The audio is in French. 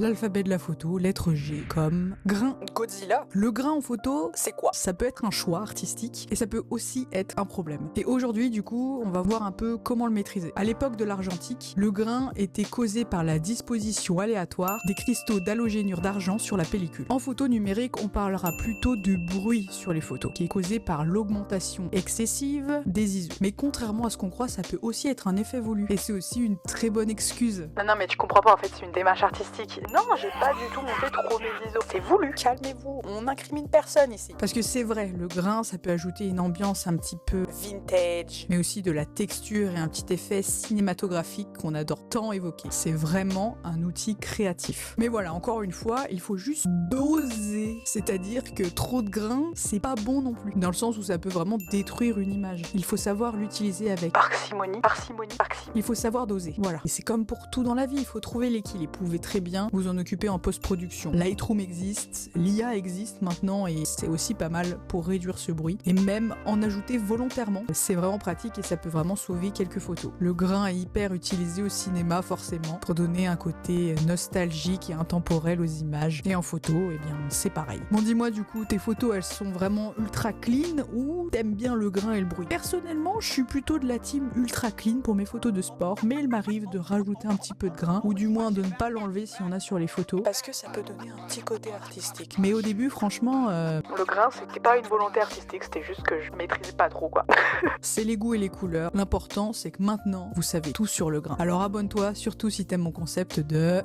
L'alphabet de la photo, lettre G, comme grain. Godzilla, Le grain en photo, c'est quoi? ça peut être un choix artistique et ça peut aussi être un problème. Et aujourd'hui, du coup, on va voir un peu comment le maîtriser. À l'époque de l'argentique, le grain était causé par la disposition aléatoire des cristaux d'halogénure d'argent sur la pellicule. En photo numérique, on parlera plutôt de bruit sur les photos, qui est causé par l'augmentation excessive des ISO. Mais contrairement à ce qu'on croit, ça peut aussi être un effet voulu. Et c'est aussi une très bonne excuse. Non, mais tu comprends pas, en fait, c'est une démarche artistique. Non, j'ai pas du tout monté trop mes ISO. C'est voulu. Calmez-vous, on incrimine personne ici. Parce que c'est vrai, le grain, ça peut ajouter une ambiance un petit peu Vintage. mais aussi de la texture et un petit effet cinématographique qu'on adore tant évoquer. C'est vraiment un outil créatif. Mais voilà, encore une fois, il faut juste doser. C'est-à-dire que trop de grain, c'est pas bon non plus. Dans le sens où ça peut vraiment détruire une image. Il faut savoir l'utiliser avec. Parcimonie, parcimonie, parcimonie. Il faut savoir doser. Voilà. Et c'est comme pour tout dans la vie, il faut trouver l'équilibre. Vous pouvez très bien vous en occuper en post-production. Lightroom existe, l'IA existe maintenant et c'est aussi pas mal pour réduire ce bruit. Et même en ajouter volontairement. C'est vraiment pratique et ça peut vraiment sauver quelques photos. Le grain est hyper utilisé au cinéma forcément pour donner un côté nostalgique et intemporel aux images. Et en photo, eh bien c'est pareil. Bon, dis-moi du coup, tes photos elles sont vraiment ultra clean ou t'aimes bien le grain et le bruit? Personnellement, je suis plutôt de la team ultra clean pour mes photos de sport, mais il m'arrive de rajouter un petit peu de grain ou du moins de ne pas l'enlever si on a sur les photos. Parce que ça peut donner un petit côté artistique. Mais au début, franchement, Le grain, c'était pas une volonté artistique, c'était juste que je maîtrisais pas trop, quoi. c'est les goûts et les couleurs. L'important, c'est que maintenant, vous savez tout sur le grain. Alors abonne-toi, surtout si t'aimes mon concept de